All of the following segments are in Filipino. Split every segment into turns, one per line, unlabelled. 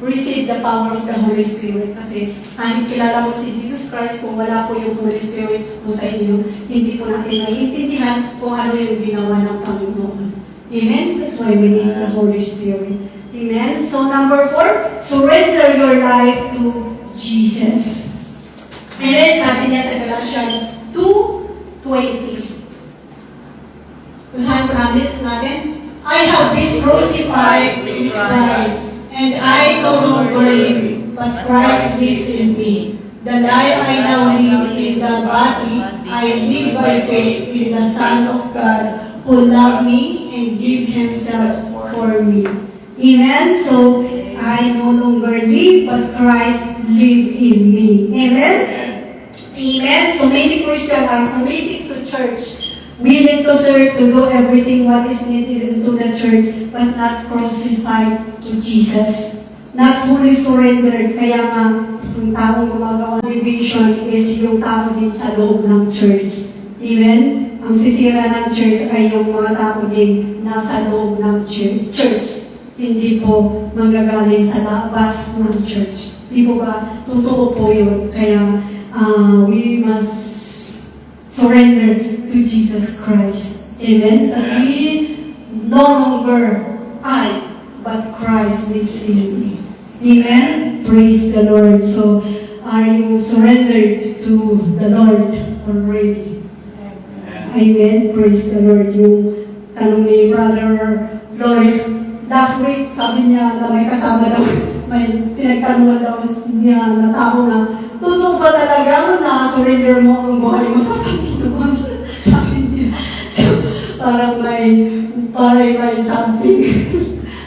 receive the power of the Holy Spirit. Kasi kahit kilala mo si Jesus Christ, kung wala po yung Holy Spirit po sa inyo, hindi po natin maiintindihan kung ano yung ginawa ng Panginoon. Amen? That's why we need the Holy Spirit. Amen? So number 4, surrender your life to Jesus. And then sabi niya sa Galatians 2:20. Basahin po natin. I have been crucified with Christ, and I no longer live, but Christ lives in me. The life I now live in the body, I live by faith in the Son of God, who loved me and gave Himself for me. Amen? So, I no longer live, but Christ lives in me. Amen? Amen? So, many Christians are committed to church, willing to serve, to do everything what is needed into the church, but not crucified to Jesus. Not fully surrendered. Kaya nga, yung taong gumagawa ng division is yung tao din sa loob ng church. Amen? Ang sisira ng church ay yung mga tao din nasa loob ng church. Hindi po manggagaling sa labas ng church. Di po ba? Totoo po yun. Kaya we must surrender to Jesus Christ. Amen? That we no longer I, but Christ lives in me. Amen? Praise the Lord. So, are you surrendered to the Lord already? Amen? Praise the Lord. Yung tanong ni Brother Flores, last week, sabi niya na may kasama daw, may pinagtanungan daw niya na tao na, totoo ba talaga na surrender mo ang buhay mo sa Panginoon? Sabi niya. So, parang may something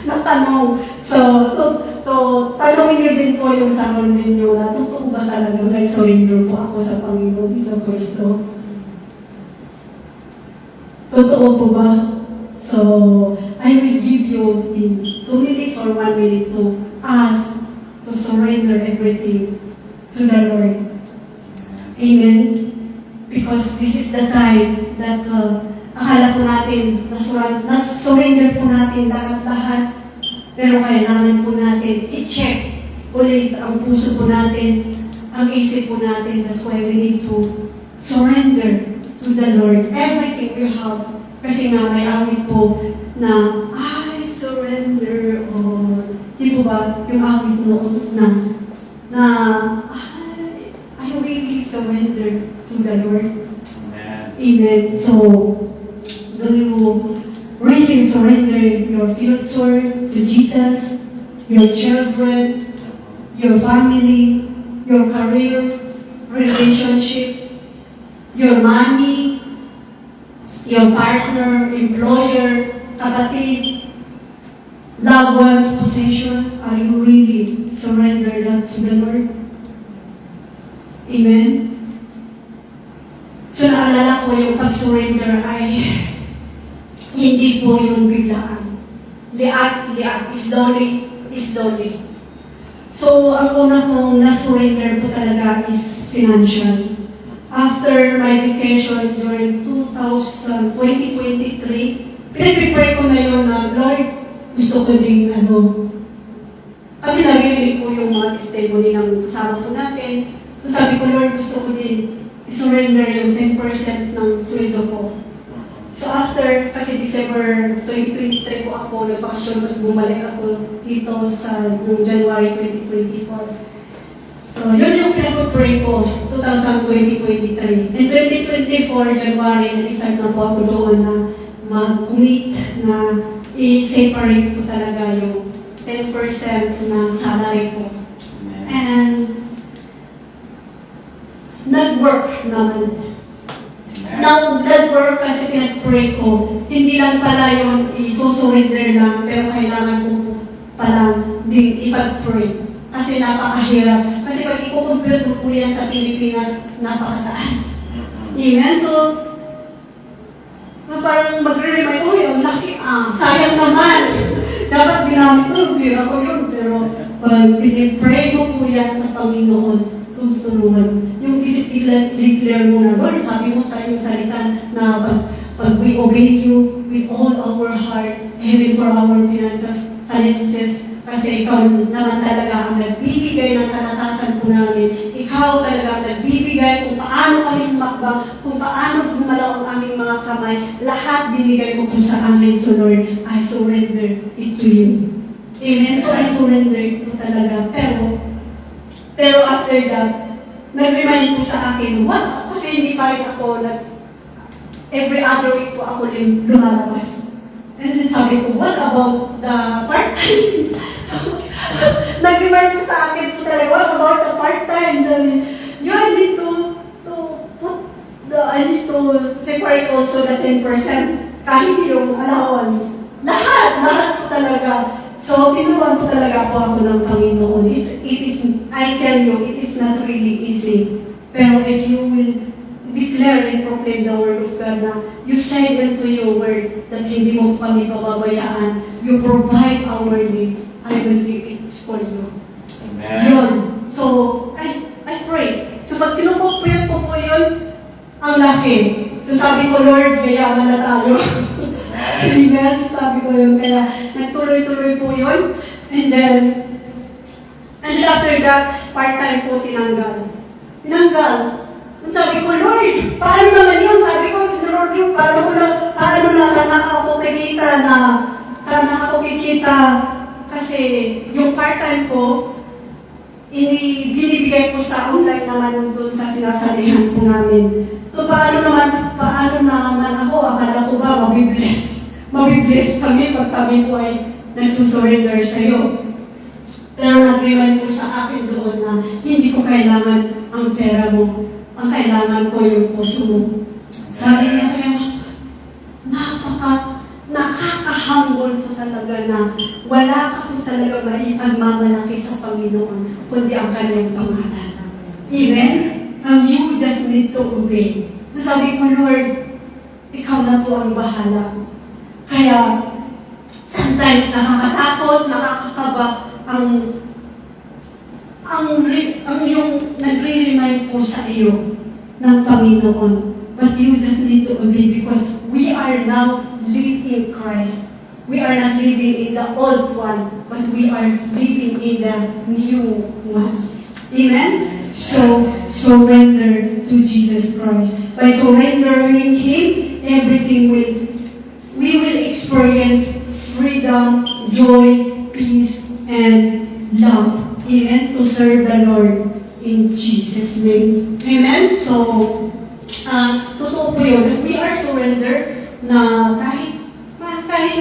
na tanong. So, tanongin niyo din po yung sarili niyo na, totoo ba talaga nag-surrender po ako sa Panginoon sa Kristo? Totoo po ba? So, I will give you in 2 minutes or 1 minute to ask to surrender everything to the Lord. Amen? Because this is the time that akala po natin, na-surrender po natin lahat-lahat, pero kailangan po natin i-check ulit ang puso po natin, ang isip po natin. That's why we need to surrender to the Lord everything we have. Kasi nga may awit po na, I surrender all. Di po ba? Yung awit noon na I really surrender to the Lord. Amen. So, do you really surrender your future to Jesus, your children, your family, your career, relationship, your money, your partner, employer, kapatid, loved ones, possession? Are you really surrendered that to the Lord? Amen? So naalala ko yung pag-surrender ay hindi po yung biglaan. The act, slowly. So ang una kong na-surrender po talaga is financial. After my vacation during 2023, pinag-prepare ko na yun na, Lord, gusto ko din kasi naririnig ko yung mga testimony ng kasama ko natin. So sabi ko, Lord, gusto ko din i-surrender yung 10% ng sweldo ko. So after, kasi December 2023 po ako, nagpakasyon at bumalik ako dito sa January 2024. So, yun yung pinag-pray ko, 2023. In 2024, January, nag-start na po ako doon na mag-commit na i-separate ko talaga yung 10% na salary ko. And nag-work naman. Now, nag-work kasi pinag-pray ko, hindi lang pala yung i-surrender lang, pero kailangan ko palang din ipag-pray. Kasi napakahirap. Kasi pag i-compute mo po yan sa Pilipinas, napakataas. Amen? So parang magre-remind, ang laki, sayang naman. Dapat ginamit ko, bira ko yun. Pero pag pinipray mo po yan sa Panginoon, tutulungan. Yung declare mo na, Lord, sabi mo sa iyong salita na pag we obey you with all our heart, even for our finances,
Kasi ikaw naman talaga ang nagbibigay ng kalakasan po namin. Ikaw talaga ang nagbibigay kung paano kami humakbang, kung paano gumalaw ang aming mga kamay. Lahat binigay mo po sa amin. So Lord, I surrender it to you. Amen? So I surrender it po talaga. Pero after that, nag-remind po sa akin, what? Kasi hindi pa rin ako every other week po ako lumalabas. And then sabi ko, what about the part-time? Nag-remind po sa akin po talaga, what about the part-time? Sabi, I need to separate also the 10%, kahit yung allowance. Lahat po talaga. So, tinuruan po talaga po ako ng Panginoon. I tell you, it is not really easy. Pero if you will declare and proclaim the word of God na you say into your word that hindi mo kami pababayaan, you provide our needs, I will do it for you.
Amen.
Yun. So, I pray. So, pag kinupupuyot po po yun, ang laki. So, sabi ko, Lord, yayaman na tayo. Amen. So, sabi ko yun. Kaya, nagtuloy-tuloy po yun. And after that, part-time po tinanggal. Sabi ko, Lord, paano naman yun? Sabi ko, Lord, paano na, sana ako kikita, kasi yung part-time ko, binibigay ko sa online naman doon sa sinasalihan po namin. So, paano naman ako, akala ko ba, mabibless kami pag kami po ay nagsusurrender sa'yo. Pero nag-remind po sa akin doon na hindi ko kailangan ang pera mo. Ang kailangan ko yung puso mo. Sabi niya, kaya nakakahambol po talaga na wala ka po talaga maipagmamalaki sa Panginoon, kundi ang kanyang pangalan. Amen? And you just need to obey. So sabi ko, Lord, ikaw na po ang bahala. Kaya, sometimes nakakatakot, nakakakaba ang yung nagre-remind po sa iyo ng Panginoon. But you just need to obey because we are now living in Christ. We are not living in the old one, but we are living in the new one. Amen? So, surrender to Jesus Christ. By surrendering Him, we will experience freedom, joy, peace, and love. Amen? To serve the Lord in Jesus' name. Amen? So, totoo po yun. If we are surrendered, na kahit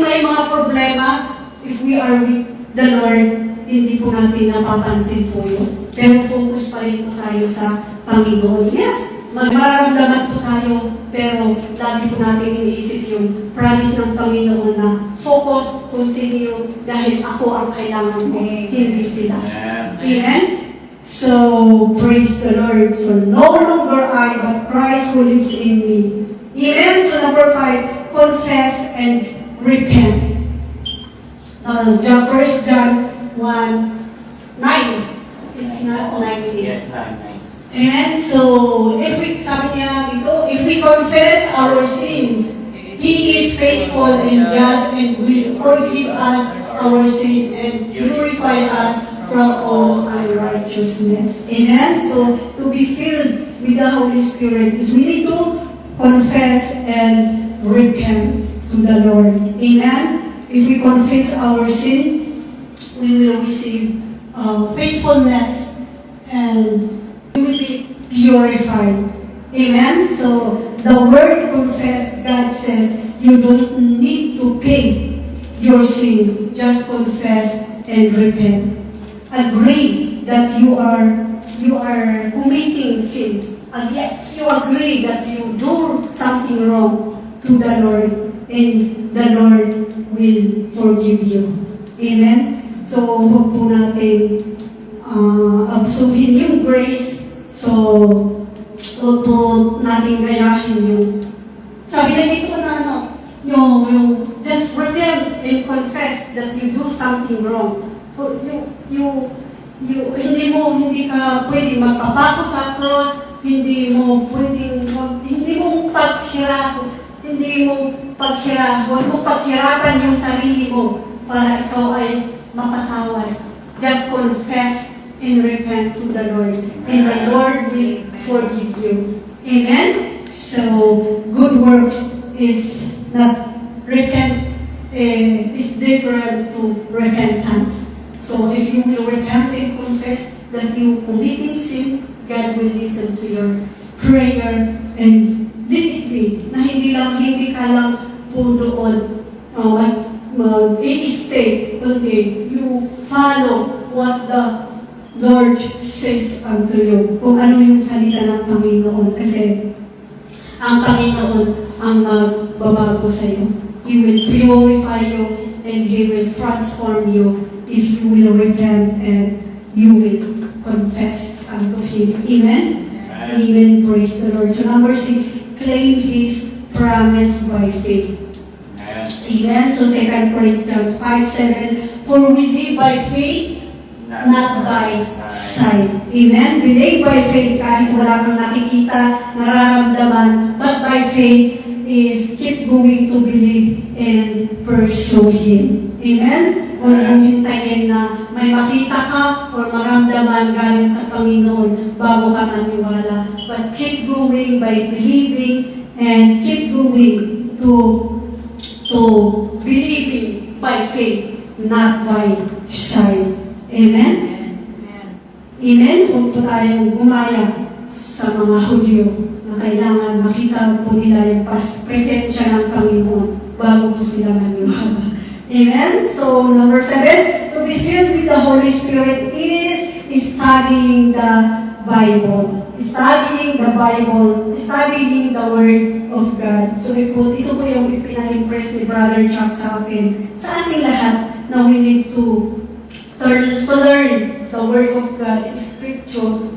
may mga problema, if we are with the Lord, hindi po natin napapansin po yun. Pero focus pa rin po tayo sa Panginoon. Yes, mararamdaman po tayo, pero lagi po natin iniisip yung promise ng Panginoon na focus, continue, dahil ako ang kailangan ko, hindi sila. Amen? So, praise the Lord. So, no longer I, but Christ who lives in me. Amen? So, number 5, confess and repent. 1 John 1:9. It's not 19.
Yes, 9.
Amen? So, sabi niya dito, if we confess our sins, He is faithful and just and will forgive us our sins and purify us from all unrighteousness. Amen? So, to be filled with the Holy Spirit is we need to confess and repent to the Lord. Amen? If we confess our sin, we will receive faithfulness and we will be purified. Amen? So, the word confess, God says, you don't need to pay your sin. Just confess and repent. Agree that you are committing sin. And yet, you agree that you do something wrong to the Lord, and the Lord will forgive you. Amen? So, huwag po natin absuhin yung grace. So, huwag po natin gayahin yung sabi na dito na yung just repent and confess that you do something wrong. Hindi ka pwede magpapako sa cross, hindi mo paghirapan yung sarili mo para ikaw ay mapatawad. Just confess and repent to the Lord. And the Lord will forgive you. Amen? So, good works is not is different to repentance. So, if you will repent and confess that you committing sin, God will listen to your prayer and let it be na hindi ka lang po doon i-stay, kundi you follow what the Lord says unto you. Kung ano yung salita ng Panginoon. Kasi ang Panginoon ang magbabago sa iyo. He will purify you and He will transform you if you will repent and you will confess unto Him. Amen? Amen. Praise the Lord. So number 6, claim His promise by faith. Amen. So 2 Corinthians 5:7, for we live by faith, not by sight. Amen. We live by faith kahit wala kang nakikita, nararamdaman, but by faith is keep going to believe and pursue Him. Amen. Huwag mong hintayin na may makita ka or maramdaman galing sa Panginoon bago ka maniwala. But keep going by believing and keep going to believing by faith, not by sight. Amen? Amen? Huwag po tayong gumaya sa mga Hudyo na kailangan makita po nila yung presensya ng Panginoon bago po sila maniwala. Amen? So, number 7, to be filled with the Holy Spirit is studying the Bible. Studying the Bible, studying the Word of God. So, ito po yung ipina-impress ni Brother Chuck sa akin. Sa ating lahat na we need to learn the Word of God, scriptural.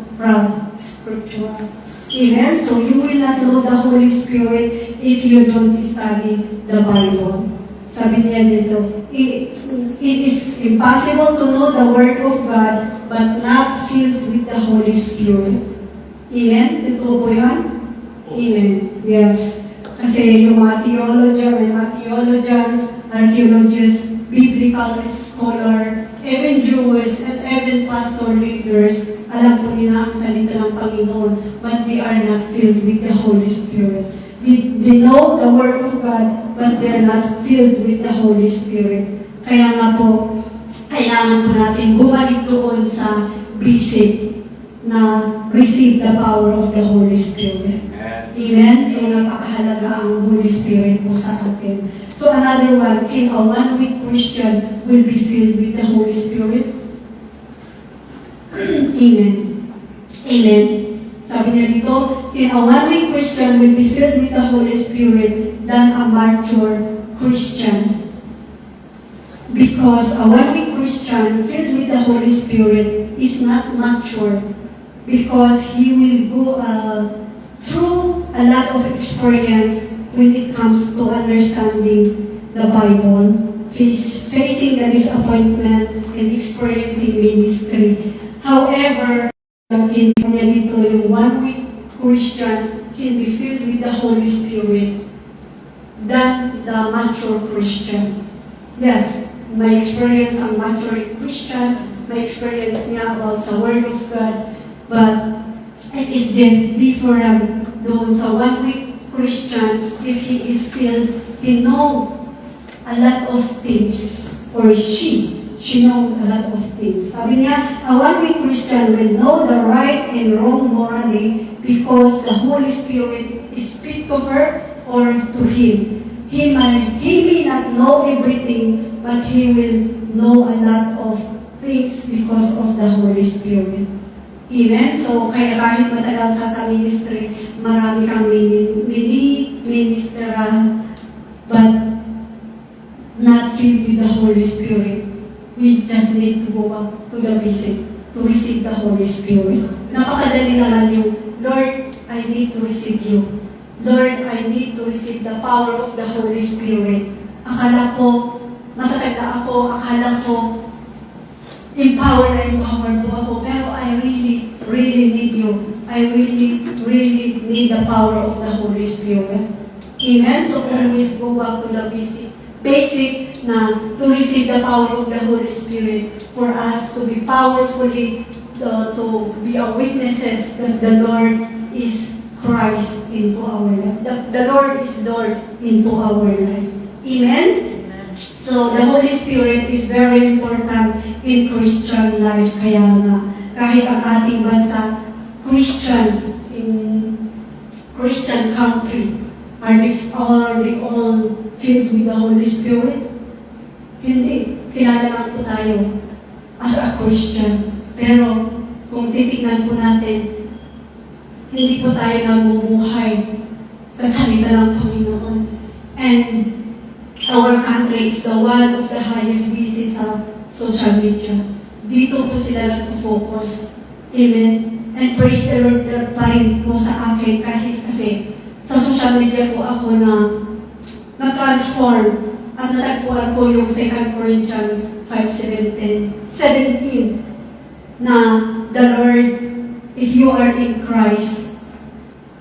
Amen? So, you will not know the Holy Spirit if you don't study the Bible. Sabi niya dito, it is impossible to know the Word of God but not filled with the Holy Spirit. Amen? Ito po yan? Amen. Yes. Kasi yung mga may mga theologians, archaeologists, biblical scholar, even Jews, and even pastor leaders, alam po nila ang salita ng Panginoon, but they are not filled with the Holy Spirit. They know the Word of God, but they are not filled with the Holy Spirit. Kaya nga po, kailangan po natin bumalik doon sa basic na receive the power of the Holy Spirit. Amen? So, napakahalaga ang Holy Spirit po sa atin. So, another one, can a one-week Christian will be filled with the Holy Spirit? Amen. Amen. Sabi niya dito, can a one-week Christian will be filled with the Holy Spirit than a mature Christian? Because a one-week Christian filled with the Holy Spirit is not mature because he will go through a lot of experience when it comes to understanding the Bible, facing the disappointment and experiencing ministry. However, in dito yung one-week Christian can be filled with the Holy Spirit than the mature Christian. Yes, my experience ang mature Christian, my experience niya about sa Word of God, but it is different doon sa one-week Christian. If he is filled, he know a lot of things, or she know a lot of things. Sabi niya, a one-week Christian will know the right and wrong morally because the Holy Spirit speak to her or to him. He may not know everything, but he will know a lot of things because of the Holy Spirit. Amen? So, kaya kahit matagal ka sa ministry, marami kang ministerahan, but not filled with the Holy Spirit. We just need to go back to the basic, to receive the Holy Spirit. Napakadali naman yung, Lord, I need to receive you. Lord, I need to receive the power of the Holy Spirit. Akala ko, matatanda ako, akala ko, empowered po ako, pero I really need you. I really need the power of the Holy Spirit. Amen? So always go back to the basic na to receive the power of the Holy Spirit for us to be powerfully to be a witnesses that the Lord is Christ into our life. The Lord is Lord into our life. Amen? So, the Holy Spirit is very important in Christian life. Kaya nga, kahit ang ating bansa, Christian, in Christian country, are they all filled with the Holy Spirit? Hindi. Kilala lang po tayo as a Christian. Pero, kung titignan po natin, hindi po tayo namumuhay sa salita ng Panginoon. And our country is the one of the highest visit sa social media. Dito po sila nag-focus. Amen? And praise the Lord pa rin po sa akin kahit kasi sa social media po ako na-transform at natagpuan ko yung 2 Corinthians 5:17 na the Lord, if you are in Christ,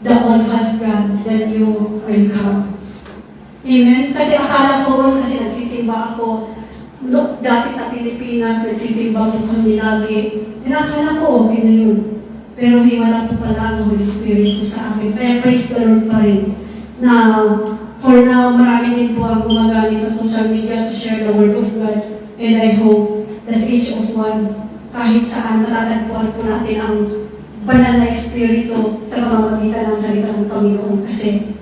the old has gone, the new will come. Amen? Kasi akala ko, kasi nagsisimba ako, dati sa Pilipinas, nagsisimba po kami lagi. Akala ko okay na yun. Pero wala po pala ang Holy Spirit po sa akin. Pero praise the Lord pa rin. Now, for now, marami din po ang gumagamit sa social media to share the Word of God. And I hope that each of one, kahit saan matatagpuan po natin ang banal na Espiritu sa pamamagitan ng salita ng Panginoon. Kasi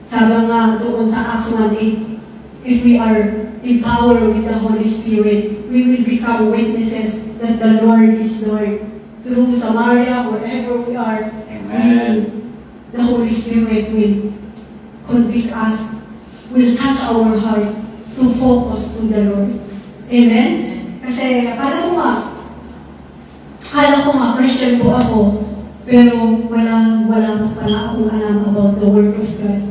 sabi nga doon sa Acts 1:8, if we are empowered with the Holy Spirit, we will become witnesses that the Lord is Lord. Through Samaria, wherever we are, the Holy Spirit will convict us, will touch our heart to focus to the Lord. Amen? Kasi akala ko nga Christian po ako, pero wala pa pala akong alam about the Word of God.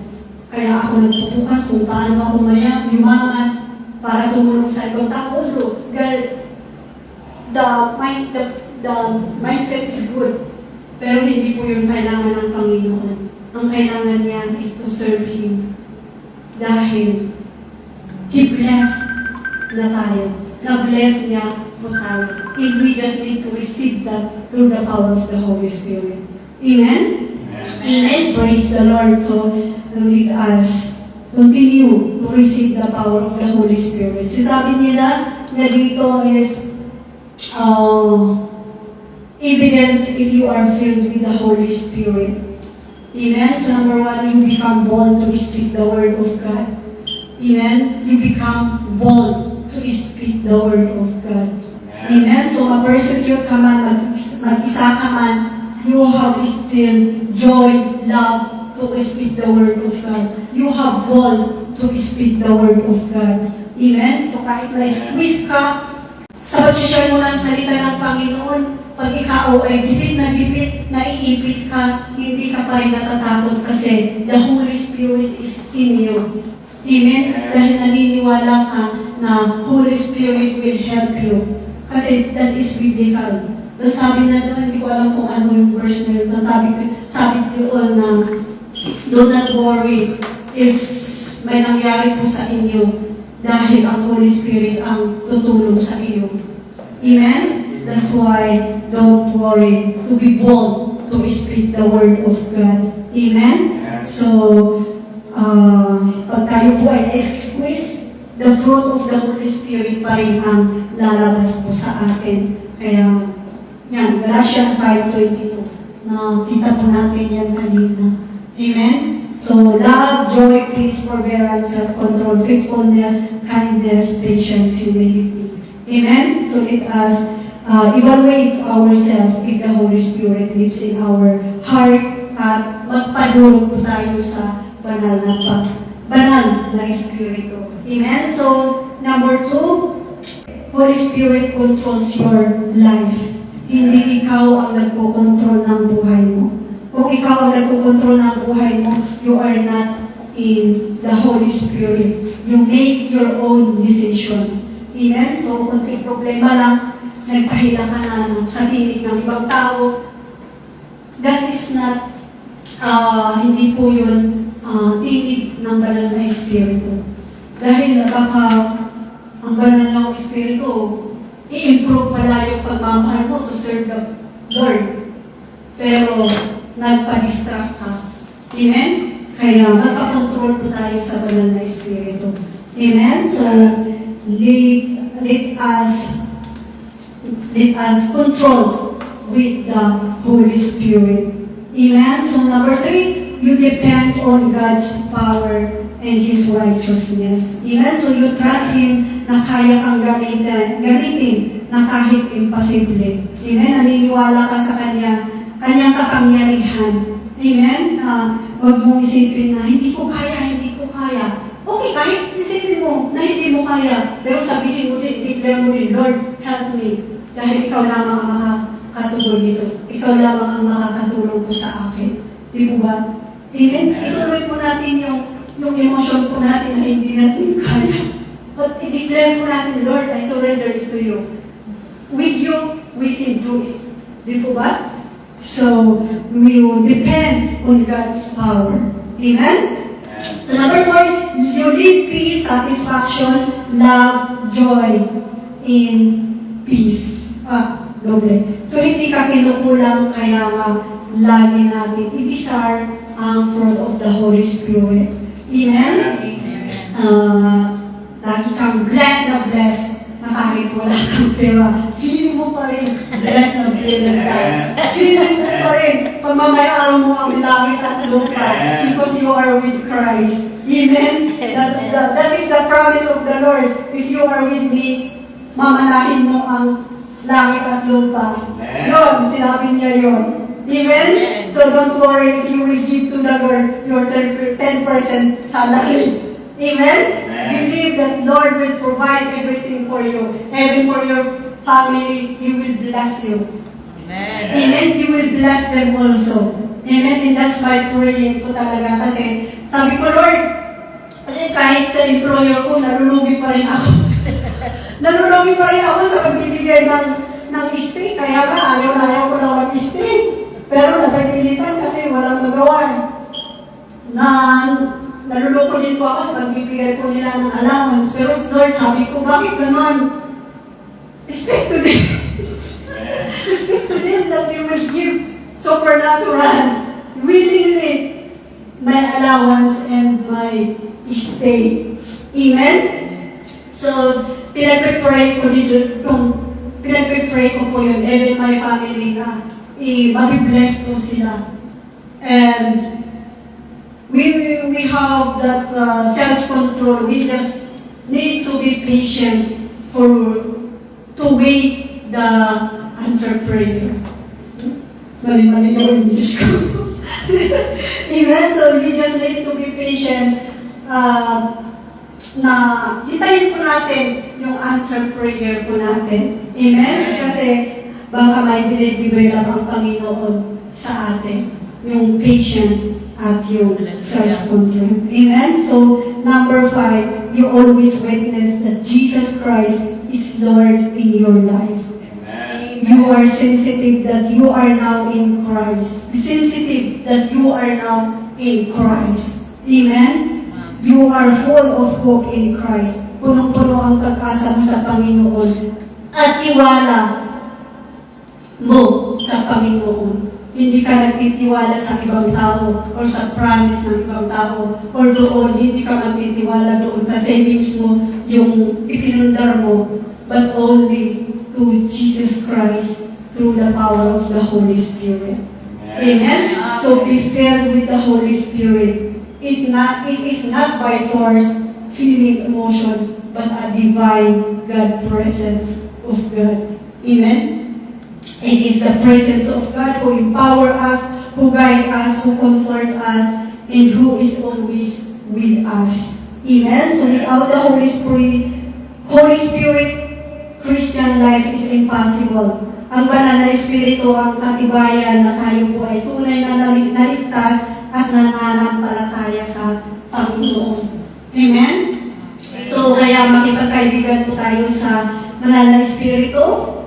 Kaya ako nagpupukas kung paano ako yumaman para tumulong sa ibang tao. So, the mindset is good, pero hindi po yung kailangan ng Panginoon. Ang kailangan niya is to serve Him. Dahil He blessed na tayo. Na-bless niya po tayo. And we just need to receive that through the power of the Holy Spirit. Amen? Amen. Praise the Lord. So, let us continue to receive the power of the Holy Spirit. Sinabi nila na dito is evidence if you are filled with the Holy Spirit. Amen? So number 1, you become bold to speak the Word of God. Amen? You become bold to speak the Word of God. Amen? So ma-persecute ka man, mag-isa ka man, you have still joy, love to speak the Word of God. You have bold to speak the Word of God. Amen? So kahit na-squeeze ka, sa pag-share mo ng salita ng Panginoon, pag ikaw ay gipit, naiipit ka, hindi ka pa rin natatakot kasi the Holy Spirit is in you. Amen? Dahil naniniwala ka na Holy Spirit will help you. Kasi that is biblical. Sabi na doon, hindi ko alam kung ano yung verse na yun. Sabi doon na, do not worry if may nangyari po sa inyo dahil ang Holy Spirit ang tutulong sa iyo. Amen? That's why, don't worry to be bold to speak the Word of God. Amen? So, pag tayo po ay squeeze, the fruit of the Holy Spirit pa rin ang lalabas po sa atin. Kaya, yan, Galatians 5:22. Nakita po natin yan kanina. Amen? So, love, joy, peace, forbearance, self-control, faithfulness, kindness, patience, humility. Amen? So, let us evaluate ourselves if the Holy Spirit lives in our heart at magpadurog po tayo sa banal na Espiritu. Amen? So, number 2, Holy Spirit controls your life. Hindi ikaw ang nagko-control ng buhay mo. Kung ikaw ang nagko-control ng buhay mo, you are not in the Holy Spirit. You make your own decision. Amen? So, kung may problema lang, nagpahila ka na sa tinig ng ibang tao, that is not, hindi po yun tinig ng banal na Espiritu. Dahil baka ang banal ng Espiritu, i-improve pala yung pagmamahal mo to serve the Lord. Pero, nagpa-distract ka. Amen? Kaya, magpakontrol po tayo sa banal na Espiritu. Amen? So, let us control with the Holy Spirit. Amen? So, number 3, you depend on God's power and His righteousness. Amen? So, you trust Him na kaya kang gamitin na kahit imposible. Amen? Naniniwala ka sa kanyang kapangyarihan. Amen? Huwag mong isipin na, hindi ko kaya. Okay, kahit isipin mo na hindi mo kaya, pero sabihin mo din, declare mo din, Lord, help me. Dahil ikaw lamang ang makakatulong dito. Ikaw lamang ang makakatulong po sa akin. Di po ba? Amen? Ituloy po natin yung emotion po natin na hindi natin kaya. But i-declare po natin, Lord, I surrender it to you. With you, we can do it. Di po ba? So, we will depend on God's power. Amen? So, number 4, you need peace, satisfaction, love, joy, in peace. Doble. So, hindi ka kinukulang, kaya nga, lagi natin i-desire ang fruit of the Holy Spirit. Amen? Lagi kang blessed na kahit wala kang pera. Feeling mo pa rin, blessed na blessed. Feeling mo pa rin, pamamayaraw mo ang langit at lupa because you are with Christ. Amen? That is the promise of the Lord. If you are with me, mamanahin mo ang langit at lupa. Yun, sinabi niya yun. Amen? So don't worry if you will give to the Lord your 10% salary. Amen? Believe that Lord will provide everything for you. Even for your family, He will bless you. Amen? He will bless them also. Amen? And that's my praying ko talaga. Kasi sabi ko, Lord, kasi kahit sa employer ko, nalulugi pa rin ako. Nalulugi pa rin ako sa pagbibigay ng stay. Kaya nga, ayaw ko na mag-stay. Pero napagpilitan kasi walang magawa. Naluloko din po ako sa pagbibigay po nila ng allowance. Pero Lord, sabi ko, bakit naman? Expect to them that you will give supernatural, willingly, my allowance and my stay. Amen? So, pinag-pray ko po yun, even my family na, mabibless po sila. And, we have that self-control. We just need to be patient to wait the answer prayer. Mali yung English ko. Amen? So we just need to be patient na hitayin po natin yung answer prayer po natin. Amen? Kasi baka may dinedevelop ang Panginoon sa atin. Yung patient at yung self-control. Amen? So, number 5, you always witness that Jesus Christ is Lord in your life.
Amen.
You are sensitive that you are now in Christ. Sensitive that you are now in Christ. Amen? You are full of hope in Christ. Punong-puno ang pag-asa mo sa Panginoon. At tiwala mo sa Panginoon. Hindi ka nagtitiwala sa ibang tao or sa promise ng ibang tao or doon, hindi ka magtitiwala doon sa savings mo, yung ipinundar mo, but only to Jesus Christ through the power of the Holy Spirit. Amen? So be filled with the Holy Spirit. It is not by force, feeling, emotion, but a divine God presence of God. Amen? It is the presence of God who empower us, who guide us, who comfort us, and who is always with us. Amen? So without the Holy Spirit, Christian life is impossible. Ang banal na Espiritu ang katibayan na tayo po ay tunay na naligtas at nananampalataya sa Panginoon. Amen? So kaya makipagkaibigan po tayo sa banal na Espiritu.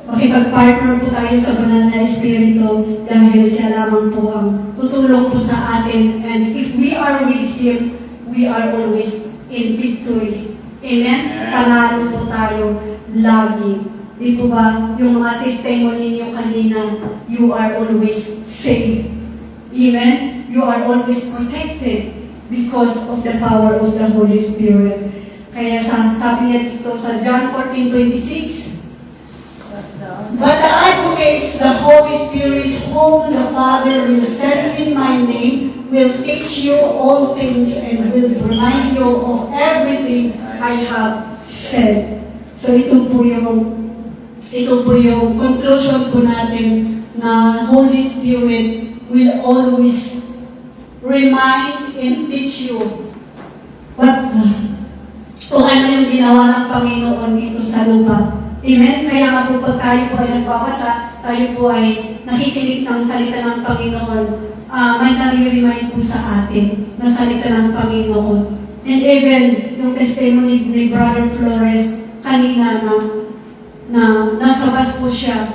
Makipag-partner po tayo sa banal na Espiritu dahil siya lamang po ang tutulong po sa atin. And if we are with Him, we are always in victory. Amen? Panalo po tayo lagi. Di po ba, yung mga testimony niyo kanina, you are always safe. Amen? You are always protected because of the power of the Holy Spirit. Kaya sabi niya dito sa John 14:26,
But the advocates, the Holy Spirit, whom the Father will send in my name, will teach you all things and will remind you of everything I have
said. So ito po yung conclusion po natin na Holy Spirit will always remind and teach you kung ano yung ginawa ng Panginoon dito sa lupa. Amen? Kaya nga po pag tayo po ay nagbabasa, tayo po ay nakikinig ng salita ng Panginoon, may nare-remind po sa atin na salita ng Panginoon. And even yung testimony ni Brother Flores kanina na nasa bus po siya,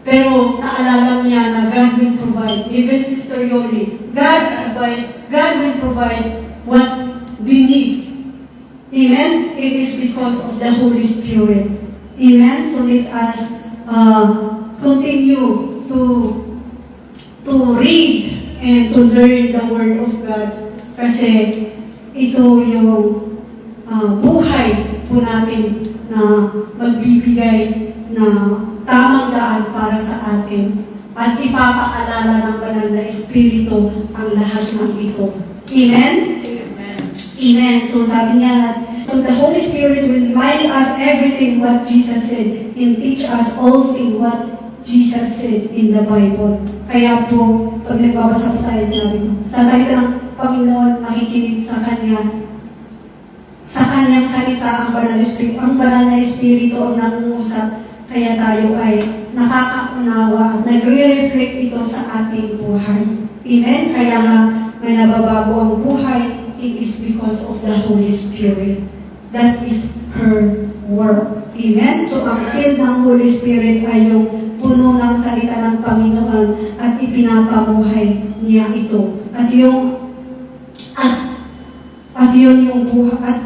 pero naalala niya na God will provide. Even Sister Yoli, God will provide what we need. Amen? It is because of the Holy Spirit. Amen? So let us continue to read and to learn the Word of God. Kasi ito yung buhay po natin na magbibigay na tamang daan para sa atin at ipapaalala ng banal na Espiritu ang lahat ng ito. Amen? Amen. So sabi niya, so the Holy Spirit will remind us everything what Jesus said and teach us all things what Jesus said in the Bible. Kaya po, pag nagbabasa po tayo sa salita ng Panginoon, nakikinig sa Kanyang salita, ang banal na Espiritu ang nangungusap, kaya tayo ay nakakaunawa at nagre-reflect ito sa ating buhay. Amen? Kaya nga, may nababago ang buhay, it is because of the Holy Spirit. That is her work. Amen? So, ang field ng Holy Spirit ay yung puno ng salita ng Panginoon at ipinapamuhay niya ito.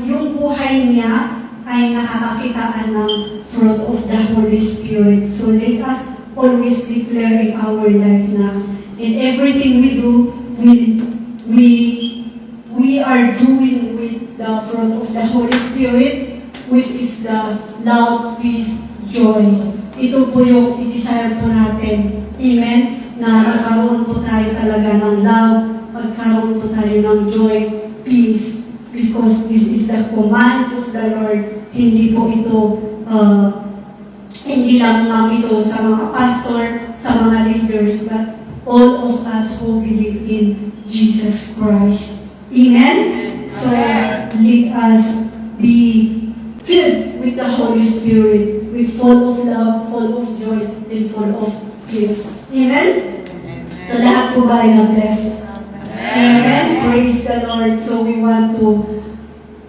Yung buhay niya ay nakakakitaan ng fruit of the Holy Spirit. So let us always declare in our life na in everything we do, we are doing with the fruit of the Holy Spirit, which is the love, peace, joy. Ito po yung i-desire po natin. Amen? Na magkaroon po tayo talaga ng love, magkaroon po tayo ng joy, peace, because this is the command of the Lord. Hindi po ito, hindi lang ito sa mga pastor, sa mga leaders, but all of us who believe in Jesus Christ. Amen? So, let us be filled with the Holy Spirit, with full of love, full of joy, and full of peace. Amen? So, lahat po ba ay na-bless? Amen? Praise the Lord. So, we want to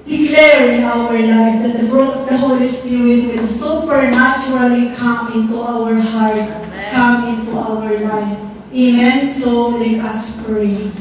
declare in our life that the fruit of the Holy Spirit will supernaturally come into our heart, come into our life. Amen? So, let us pray.